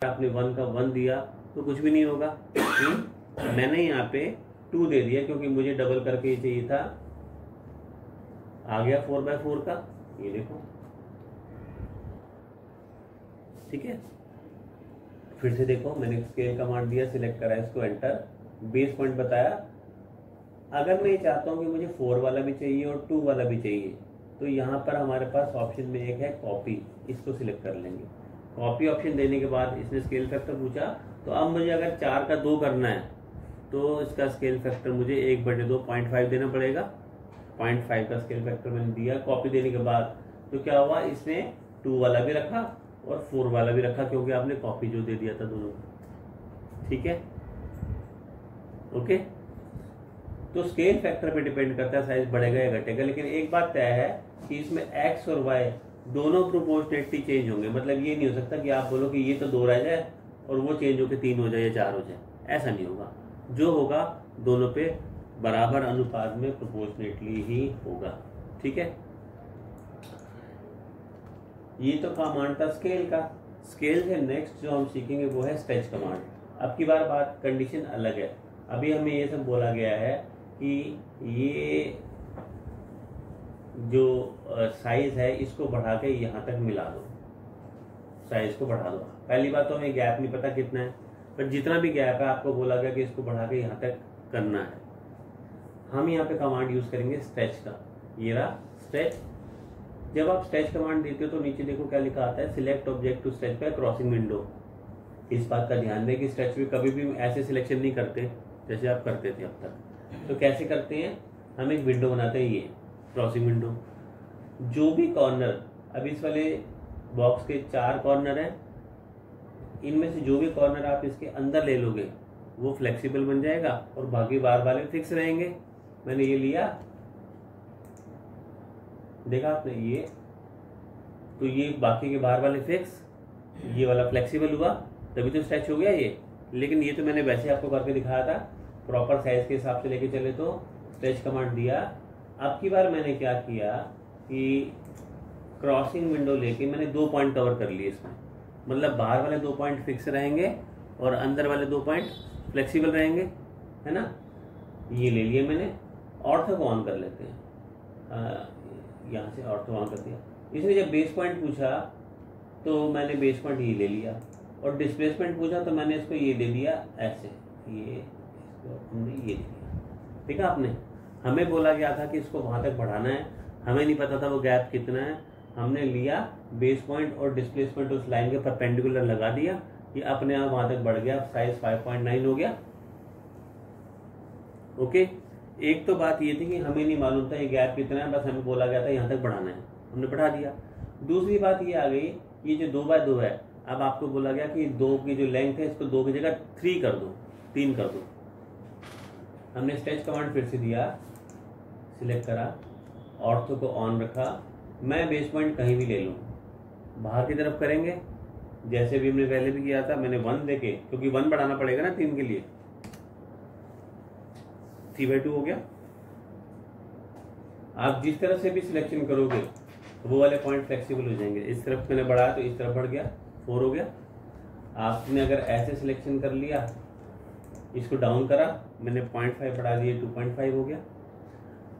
आपने 1 का 1 दिया तो कुछ भी नहीं होगा। मैंने यहाँ पे 2 दे दिया क्योंकि मुझे डबल करके ये चाहिए था, आ गया 4/4 का, ये देखो। ठीक है, फिर से देखो, मैंने स्केल कमांड दिया, सिलेक्ट करा इसको, एंटर, बेस पॉइंट बताया। अगर मैं ये चाहता हूँ कि मुझे 4 वाला भी चाहिए और 2 वाला भी चाहिए, तो यहाँ पर हमारे पास ऑप्शन में एक है कॉपी, इसको सिलेक्ट कर लेंगे। कॉपी ऑप्शन देने के बाद इसने स्केल फैक्टर पूछा, तो अब मुझे अगर 4 का 2 करना है तो इसका स्केल फैक्टर मुझे 1/2 0.5 देना पड़ेगा। 0.5 का स्केल फैक्टर मैंने दिया कॉपी देने के बाद। तो क्या हुआ, इसने 2 वाला भी रखा और 4 वाला भी रखा, क्योंकि आपने कॉपी जो दे दिया था दोनों को। ठीक है, ओके। तो स्केल फैक्टर पे डिपेंड करता है साइज बढ़ेगा या घटेगा, लेकिन एक बात तय है कि इसमें एक्स और वाई दोनों प्रोपोर्शनेटली चेंज होंगे। मतलब ये नहीं हो सकता कि आप बोलो कि ये तो 2 रह जाए और वो चेंज होकर 3 हो जाए या 4 हो जाए, ऐसा नहीं होगा। जो होगा दोनों पे बराबर अनुपात में प्रोपोर्शनेटली ही होगा। ठीक है, ये तो कमांड था स्केल का। स्केल से नेक्स्ट जो हम सीखेंगे वो है स्ट्रेच कमांड। अब की बार बात कंडीशन अलग है। अभी हमें ये सब बोला गया है कि ये जो साइज है इसको बढ़ा के यहाँ तक मिला दो, साइज को बढ़ा दो। पहली बात तो हमें गैप नहीं पता कितना है, पर जितना भी गैप है आपको बोला गया कि इसको बढ़ा के यहाँ तक करना है। हम यहाँ पे कमांड यूज करेंगे स्ट्रेच का। ये रहा स्ट्रेच। जब आप स्ट्रेच कमांड देते हो तो नीचे देखो क्या लिखा आता है, select object to stretch by crossing window. इस बात का ध्यान दें कि स्ट्रेच में कभी भी ऐसे सिलेक्शन नहीं करते जैसे आप करते थे अब तक। तो कैसे करते हैं, हम एक विंडो बनाते हैं, ये क्रॉसिंग विंडो। जो भी कॉर्नर, अब इस वाले बॉक्स के 4 कॉर्नर हैं, इनमें से जो भी कॉर्नर आप इसके अंदर ले लोगे वो फ्लेक्सिबल बन जाएगा और बाकी बार वाले फिक्स रहेंगे। मैंने ये लिया, देखा आपने, ये तो ये बाकी के बाहर वाले फिक्स, ये वाला फ्लेक्सिबल हुआ, तभी तो स्ट्रेच हो गया ये। लेकिन ये तो मैंने वैसे आपको करके दिखाया था, प्रॉपर साइज के हिसाब से लेके चले तो स्ट्रेच कमांड दिया। अब की बार मैंने क्या किया कि क्रॉसिंग विंडो लेके मैंने 2 पॉइंट कवर कर लिए इसमें। मतलब बाहर वाले 2 पॉइंट फिक्स रहेंगे और अंदर वाले 2 पॉइंट फ्लेक्सिबल रहेंगे, है ना। ये ले लिए मैंने। ऑर्थो को ऑन कर लेते हैं, यहाँ से ऑर्थो ऑन कर दिया। इसने जब बेस पॉइंट पूछा तो मैंने बेस पॉइंट ये ले लिया, और डिस्प्लेसमेंट पूछा तो मैंने इसको ये दे दिया ऐसे, ये इसको हमने ये दे दिया। देखा आपने, हमें बोला गया था कि इसको वहां तक बढ़ाना है, हमें नहीं पता था वो गैप कितना है। हमने लिया बेस पॉइंट और डिस्प्लेसमेंट उस लाइन के परपेंडिकुलर लगा दिया, ये अपने आप वहां तक बढ़ गया, साइज 5.9 हो गया। ओके, एक तो बात ये थी कि हमें नहीं मालूम था ये गैप कितना है, बस हमें बोला गया था यहाँ तक बढ़ाना है, हमने बढ़ा दिया। दूसरी बात ये आ गई, ये जो 2x2 है, अब आपको बोला गया कि 2 की जो लेंथ है इसको 2 की जगह 3 कर दो, 3 कर दो। हमने स्ट्रेच कमांड फिर से दिया, सिलेक्ट करा, ऑर्थो को ऑन रखा। मैं बेस पॉइंट कहीं भी ले लूँ, बाहर की तरफ करेंगे जैसे भी हमने पहले भी किया था। मैंने 1 देके, क्योंकि 1 बढ़ाना पड़ेगा ना 3 के लिए, 3/2 हो गया। आप जिस तरह से भी सिलेक्शन करोगे वो वाले पॉइंट फ्लेक्सिबल हो जाएंगे। इस तरफ मैंने बढ़ाया तो इस तरफ बढ़ गया, 4 हो गया। आपने अगर ऐसे सिलेक्शन कर लिया, इसको डाउन करा, मैंने 0.5 बढ़ा दिए, 2.5 हो गया।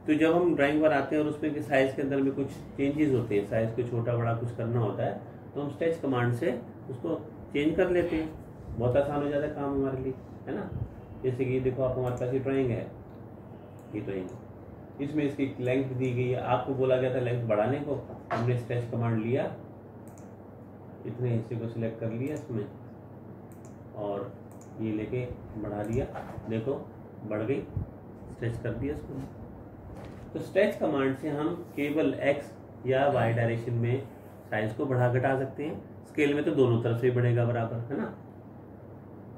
तो जब हम ड्राइंग पर आते हैं और उसमें साइज के अंदर में कुछ चेंजेस होते हैं, साइज को छोटा बड़ा कुछ करना होता है, तो हम स्ट्रेच कमांड से उसको चेंज कर लेते हैं। बहुत आसान हो जाता है काम हमारे लिए, है ना। जैसे कि देखो, आप हमारे पास ये ड्राइंग है, ये ड्राइंग, इसमें इसकी लेंथ दी गई है। आपको बोला गया था लेंथ बढ़ाने को, हमने स्ट्रेच कमांड लिया, इतने हिस्से को सिलेक्ट कर लिया इसमें और ये लेके बढ़ा दिया, देखो बढ़ गई, स्ट्रेच कर दिया इसको। तो स्ट्रेच कमांड से हम केवल एक्स या वाई डायरेक्शन में साइज को बढ़ा घटा सकते हैं। स्केल में तो दोनों तरफ से बढ़ेगा बराबर, है ना।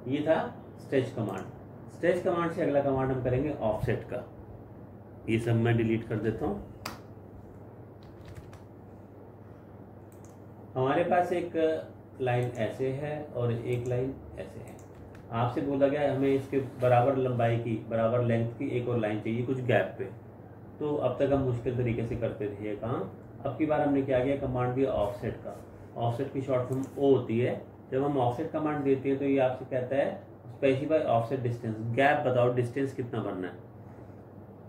ये था स्ट्रेच कमांड। स्ट्रेच कमांड से अगला कमांड हम करेंगे ऑफसेट का। ये सब मैं डिलीट कर देता हूं। हमारे पास एक लाइन ऐसे है और एक लाइन ऐसे है। आपसे बोला गया हमें इसके बराबर लंबाई की, बराबर लेंथ की एक और लाइन चाहिए कुछ गैप पे। तो अब तक हम मुश्किल तरीके से करते थे ये काम। अब की बार हमने क्या किया, कमांड दिया ऑफसेट का। ऑफसेट की शॉर्ट फॉर्म ओ होती है, जब हम ऑफसेट कमांड देते हैं तो ये आपसे कहता है स्पेसिफाई ऑफसेट डिस्टेंस, गैप बताओ डिस्टेंस कितना भरना है।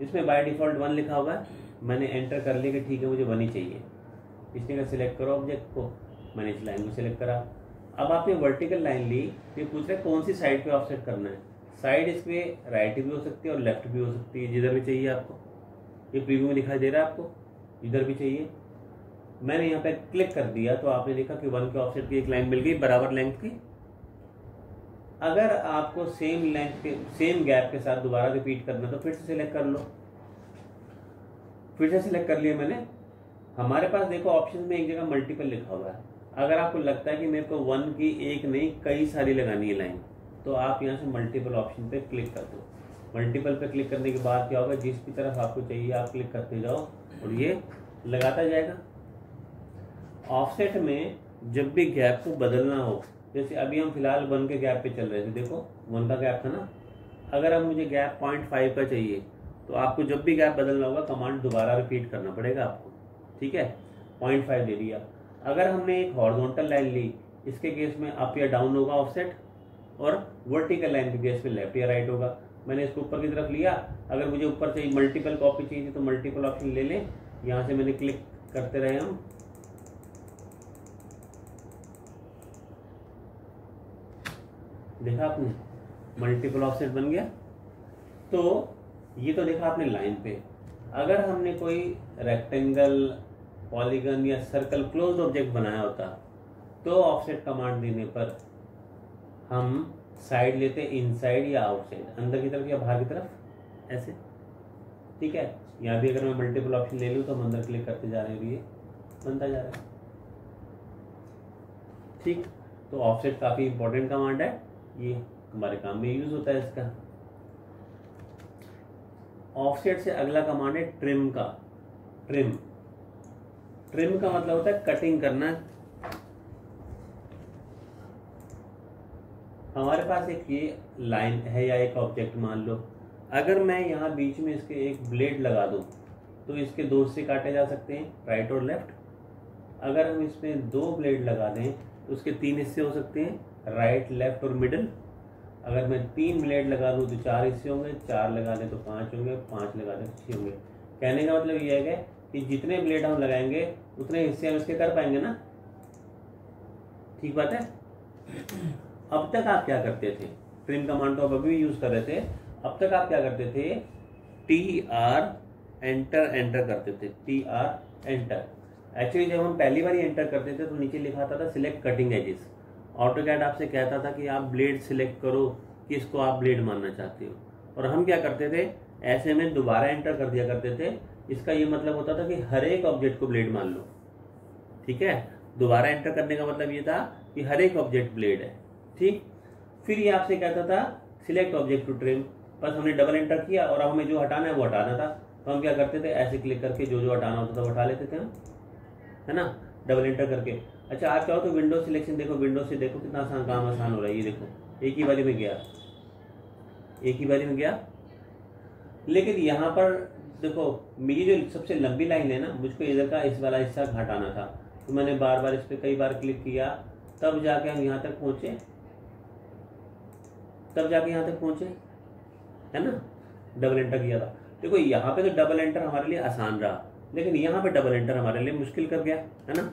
इसमें बाय डिफॉल्ट 1 लिखा हुआ है, मैंने एंटर कर लिया कि ठीक है मुझे 1 ही चाहिए। इसने कहा सिलेक्ट करो ऑब्जेक्ट को, मैंने इस लाइन को सिलेक्ट करा। अब आपने वर्टिकल लाइन ली, ये पूछ रहा है कौन सी साइड पे ऑफसेट करना है। साइड इसमें राइट भी हो सकती है और लेफ्ट भी हो सकती है, जिधर भी चाहिए आपको। ये प्रीव्यू में दिखाई दे रहा है आपको, इधर भी चाहिए। मैंने यहाँ पे क्लिक कर दिया तो आपने देखा कि 1 के ऑफसेट की एक लाइन मिल गई बराबर लेंथ की। अगर आपको सेम लेंथ के सेम गैप के साथ दोबारा रिपीट करना तो फिर से सिलेक्ट कर लो। फिर से सिलेक्ट कर लिया मैंने। हमारे पास देखो ऑप्शन में एक जगह मल्टीपल लिखा हुआ है। अगर आपको लगता है कि मेरे को 1 की एक नहीं कई सारी लगानी है लाइन, तो आप यहाँ से मल्टीपल ऑप्शन पे क्लिक कर दो। मल्टीपल पे क्लिक करने के बाद क्या होगा, जिस भी तरफ आपको चाहिए आप क्लिक करते जाओ और ये लगाता जाएगा। ऑफसेट में जब भी गैप को बदलना हो, जैसे अभी हम फिलहाल 1 के गैप पे चल रहे थे, देखो 1 का गैप था ना। अगर अब मुझे गैप 0.5 का चाहिए तो आपको जब भी गैप बदलना होगा कमांड दोबारा रिपीट करना पड़ेगा आपको, ठीक है। 0.5 दे दिया। अगर हमने एक हॉरिजॉन्टल लाइन ली, इसके केस में अप या डाउन होगा ऑफसेट, और वर्टिकल लाइन के केस में लेफ्ट या राइट होगा। मैंने इसको ऊपर की तरफ लिया। अगर मुझे ऊपर चाहिए मल्टीपल कॉपी चाहिए तो मल्टीपल ऑप्शन ले लें। यहाँ से मैंने क्लिक करते रहे हम, देखा आपने मल्टीपल ऑफसेट बन गया। तो ये तो देखा आपने लाइन पे। अगर हमने कोई रेक्टेंगल, पॉलीगन या सर्कल क्लोज्ड ऑब्जेक्ट बनाया होता तो ऑफसेट कमांड देने पर हम साइड लेते इनसाइड या आउटसाइड, अंदर की तरफ या बाहर की तरफ, ऐसे, ठीक है। यहाँ भी अगर मैं मल्टीपल ऑप्शन ले लूँ तो हम अंदर क्लिक करते जा रहे हैं, ये बनता जा रहा है, ठीक। तो ऑफसेट काफी इंपॉर्टेंट कमांड है, ये हमारे काम में यूज होता है इसका। ऑफसेट से अगला कमांड है ट्रिम का। ट्रिम का मतलब होता है कटिंग करना। हमारे पास एक ये लाइन है या एक ऑब्जेक्ट मान लो, अगर मैं यहाँ बीच में इसके एक ब्लेड लगा दूं तो इसके 2 हिस्से काटे जा सकते हैं, राइट और लेफ्ट। अगर हम इसमें 2 ब्लेड लगा दें तो उसके 3 हिस्से हो सकते हैं, राइट, लेफ्ट और मिडल। अगर मैं 3 ब्लेड लगा दूं तो 4 हिस्से होंगे, 4 लगा दें तो 5 होंगे, 5 लगा दें तो 6 होंगे। कहने का मतलब यह है कि जितने ब्लेड हम लगाएंगे उतने हिस्से हम इसके कर पाएंगे ना, ठीक बात है। अब तक आप क्या करते थे, ट्रिम कमांड तो आप अभी भी यूज कर रहे थे। अब तक आप क्या करते थे, TR एंटर करते थे, TR एंटर। एक्चुअली जब हम पहली बार एंटर करते थे तो नीचे लिखा था सिलेक्ट कटिंग एजेस। ऑटोकैड आपसे कहता था कि आप ब्लेड सिलेक्ट करो कि इसको आप ब्लेड मानना चाहते हो, और हम क्या करते थे, ऐसे में दोबारा एंटर कर दिया करते थे। इसका ये मतलब होता था कि हर एक ऑब्जेक्ट को ब्लेड मान लो, ठीक है। दोबारा एंटर करने का मतलब ये था कि हर एक ऑब्जेक्ट ब्लेड है, ठीक। फिर ये आपसे कहता था सिलेक्ट ऑब्जेक्ट टू ट्रिम, बस हमने डबल एंटर किया और अब हमें जो हटाना है वो हटाना था। तो हम क्या करते थे, ऐसे क्लिक करके जो जो हटाना होता था वो हटा लेते थे हम, है ना, डबल एंटर करके। अच्छा आप चाहो तो विंडो सिलेक्शन देखो, विंडो से देखो कितना आसान काम आसान हो रहा है। ये देखो एक ही बारी में गया, एक ही बारी में गया। लेकिन यहाँ पर देखो मेरी जो सबसे लंबी लाइन है ना, मुझको इधर का इस वाला हिस्सा हटाना था, तो मैंने बार बार इस पर कई बार क्लिक किया, तब जाके हम यहाँ तक पहुंचे, है ना, डबल एंटर किया था। देखो यहाँ पे तो डबल एंटर हमारे लिए आसान रहा, लेकिन यहाँ पे डबल एंटर हमारे लिए मुश्किल कर गया, है ना।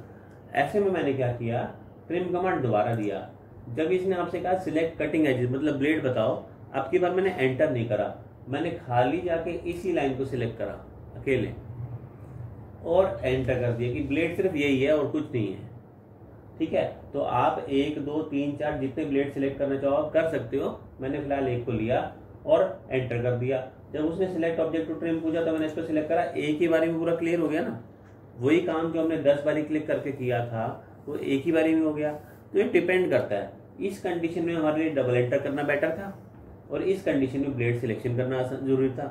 ऐसे में मैंने क्या किया, ट्रिम कमांड दोबारा दिया। जब इसने आपसे कहा सिलेक्ट कटिंग एजेस मतलब ब्लेड बताओ, अब की बार मैंने एंटर नहीं करा, मैंने खाली जाके इसी लाइन को सिलेक्ट करा अकेले और एंटर कर दिया कि ब्लेड सिर्फ यही है और कुछ नहीं है, ठीक है। तो आप 1 2 3 4 जितने ब्लेड सिलेक्ट करना चाहो आप कर सकते हो। मैंने फिलहाल एक को लिया और एंटर कर दिया। जब उसने सिलेक्ट ऑब्जेक्ट टू ट्रिम पूछा तो मैंने इसको सिलेक्ट करा, एक ही बारी में पूरा क्लियर हो गया ना। वही काम जो हमने 10 बारी क्लिक करके किया था वो एक ही बारी में हो गया। तो ये डिपेंड करता है, इस कंडीशन में हमारे लिए डबल एंटर करना बेटर था और इस कंडीशन में ब्लेड सिलेक्शन करना जरूरी था।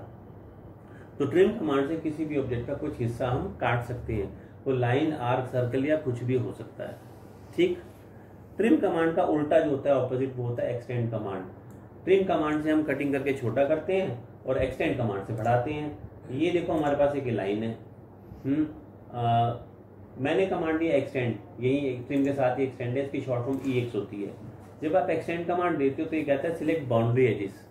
तो ट्रिम कमांड से किसी भी ऑब्जेक्ट का कुछ हिस्सा हम काट सकते हैं, वो लाइन, आर्क, सर्कल या कुछ भी हो सकता है, ठीक। ट्रिम कमांड का उल्टा जो होता है, ऑपोजिट, वो होता है एक्सटेंड कमांड। ट्रिम कमांड से हम कटिंग करके छोटा करते हैं और एक्सटेंड कमांड से बढ़ाते हैं। ये देखो हमारे पास एक लाइन है, मैंने कमांड दिया एक्सटेंड, यही ट्रिम के साथ ही एक्सटेंड है, इसकी शॉर्ट फॉर्म EX होती है। जब आप एक्सटेंड कमांड देते हो तो ये कहता है सिलेक्ट बाउंड्री एजेस।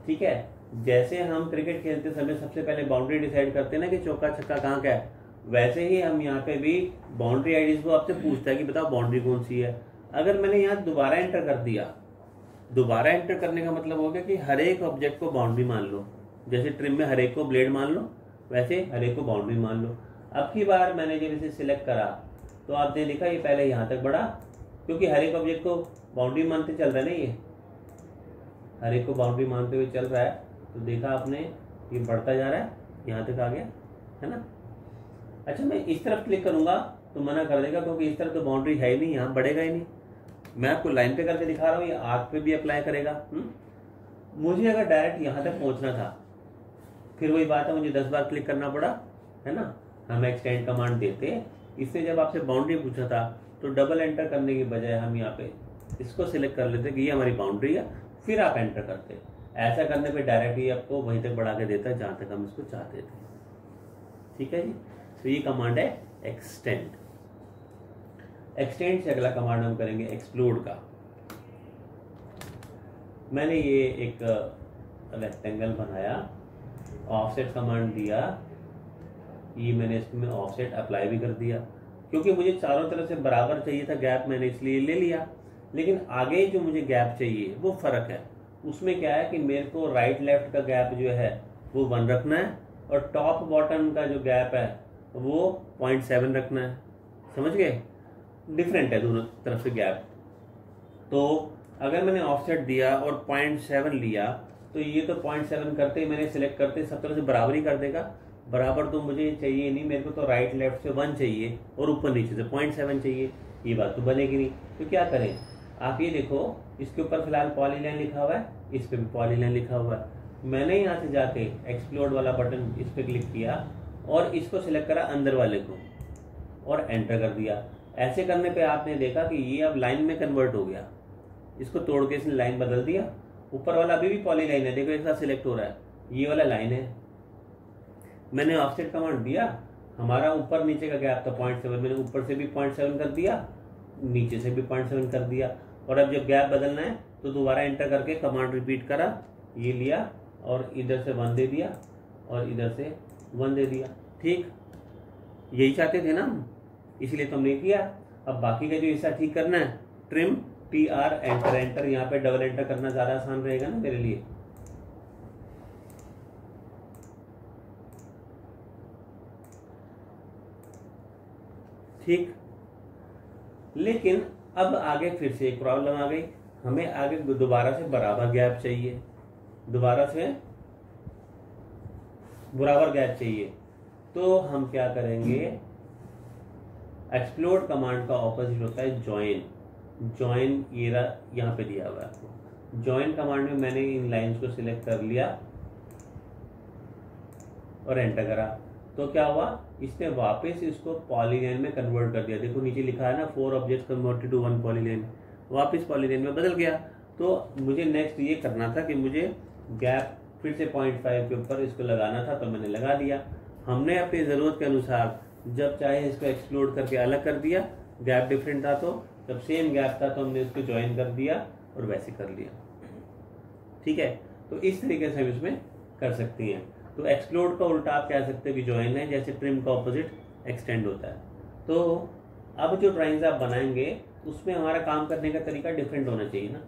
ठीक है, जैसे हम क्रिकेट खेलते समय सबसे पहले बाउंड्री डिसाइड करते हैं ना कि चौका छक्का कहाँ का है, वैसे ही हम यहाँ पे भी बाउंड्री एजेस को आपसे पूछता है कि बताओ बाउंड्री कौन सी है। अगर मैंने यहाँ दोबारा एंटर कर दिया, दोबारा एंटर करने का मतलब हो गया कि हर एक ऑब्जेक्ट को बाउंड्री मान लो। जैसे ट्रिम में हर एक को ब्लेड मान लो, वैसे हर एक को बाउंड्री मान लो। अब की बार मैंने जब इसे सिलेक्ट करा तो आपने देखा ये पहले यहाँ तक बढ़ा, क्योंकि हर एक ऑब्जेक्ट को बाउंड्री मानते चल रहा है ना, ये हर एक को बाउंड्री मानते हुए चल रहा है। तो देखा आपने ये बढ़ता जा रहा है, यहाँ तक आ गया है ना। अच्छा, मैं इस तरफ क्लिक करूंगा तो मना कर देगा, क्योंकि इस तरफ तो बाउंड्री है ही नहीं, यहाँ बढ़ेगा ही नहीं। मैं आपको लाइन पे करके दिखा रहा हूँ, ये आर्क पे भी अप्लाई करेगा। मुझे अगर डायरेक्ट यहाँ तक पहुंचना था, फिर वही बात है, मुझे 10 बार क्लिक करना पड़ा, है ना। हम एक्सटेंड कमांड देते, इससे जब आपसे बाउंड्री पूछा था तो डबल एंटर करने की बजाय हम यहाँ पे इसको सिलेक्ट कर लेते कि ये हमारी बाउंड्री है, फिर आप एंटर करते। ऐसा करने पे डायरेक्ट ही आपको वहीं तक बढ़ा के देता है जहाँ तक हम इसको चाहते थे। ठीक है जी, तो ये कमांड है एक्सटेंड। एक्सटेंड से अगला कमांड हम करेंगे एक्सप्लोड का। मैंने ये एक रेक्टेंगल बनाया, ऑफसेट कमांड दिया, ये मैंने इसमें ऑफसेट अप्लाई भी कर दिया, क्योंकि मुझे चारों तरफ से बराबर चाहिए था गैप, मैंने इसलिए ले लिया। लेकिन आगे जो मुझे गैप चाहिए वो फर्क है। उसमें क्या है कि मेरे को राइट लेफ्ट का गैप जो है वो 1 रखना है, और टॉप बॉटम का जो गैप है वो 0.7 रखना है। समझ गए, डिफरेंट है दोनों तरफ से गैप। तो अगर मैंने ऑफसेट दिया और 0.7 लिया तो ये तो 0.7 करते ही मैंने सिलेक्ट करते सब तरह से बराबर ही कर देगा। बराबर तो मुझे चाहिए नहीं, मेरे को तो राइट लेफ्ट से 1 चाहिए और ऊपर नीचे से 0.7 चाहिए। ये बात तो बनेगी नहीं, तो क्या करें, आप ये देखो, इसके ऊपर फिलहाल पॉलीलाइन लिखा हुआ है, इस पे भी पॉलीलाइन लिखा हुआ है। मैंने यहाँ से जाके एक्सप्लोड वाला बटन इस पे क्लिक किया और इसको सिलेक्ट करा अंदर वाले को और एंटर कर दिया। ऐसे करने पे आपने देखा कि ये अब लाइन में कन्वर्ट हो गया। इसको तोड़ के इसने लाइन बदल दिया। ऊपर वाला अभी भी पॉलीलाइन है, देखो एक साथ सिलेक्ट हो रहा है, ये वाला लाइन है। मैंने ऑफसेट कमांड दिया, हमारा ऊपर नीचे का गैप था 0.7, मैंने ऊपर से भी 0.7 कर दिया, नीचे से भी 0.7 कर दिया। और अब जब गैप बदलना है तो दोबारा एंटर करके कमांड रिपीट करा, ये लिया और इधर से 1 दे दिया और इधर से 1 दे दिया। ठीक, यही चाहते थे ना हम, इसलिए तो हमने किया। अब बाकी का जो हिस्सा ठीक करना है, ट्रिम TR एंटर एंटर, यहाँ पे डबल एंटर करना ज्यादा आसान रहेगा ना मेरे लिए। ठीक, लेकिन अब आगे फिर से एक प्रॉब्लम आ गई, हमें आगे दोबारा से बराबर गैप चाहिए, दोबारा से बराबर गैप चाहिए। तो हम क्या करेंगे, एक्सप्लोड कमांड का ऑपोजिट होता है ज्वाइन। ज्वाइन ये यहाँ पे दिया हुआ है आपको। ज्वाइन कमांड में मैंने इन लाइंस को सिलेक्ट कर लिया और एंटर करा, तो क्या हुआ, इसने वापस इसको पॉलीलाइन में कन्वर्ट कर दिया। देखो नीचे लिखा है ना 4 ऑब्जेक्ट्स कन्वर्टेड टू 1 पॉलीलाइन, वापस पॉलीलाइन में बदल गया। तो मुझे नेक्स्ट ये करना था कि मुझे गैप फिर से 0.5 के ऊपर इसको लगाना था, तो मैंने लगा दिया। हमने अपनी ज़रूरत के अनुसार जब चाहे इसको एक्सप्लोड करके अलग कर दिया, गैप डिफरेंट था तो जब सेम गैप था तो हमने इसको ज्वाइन कर दिया और वैसे कर लिया। ठीक है, तो इस तरीके से हम इसमें कर सकती हैं। तो एक्सप्लोड का उल्टा आप कह सकते हो कि ज्वाइन है, जैसे ट्रिम का ऑपोजिट एक्सटेंड होता है। तो अब जो ड्राइंग्स आप बनाएंगे उसमें हमारा काम करने का तरीका डिफरेंट होना चाहिए ना।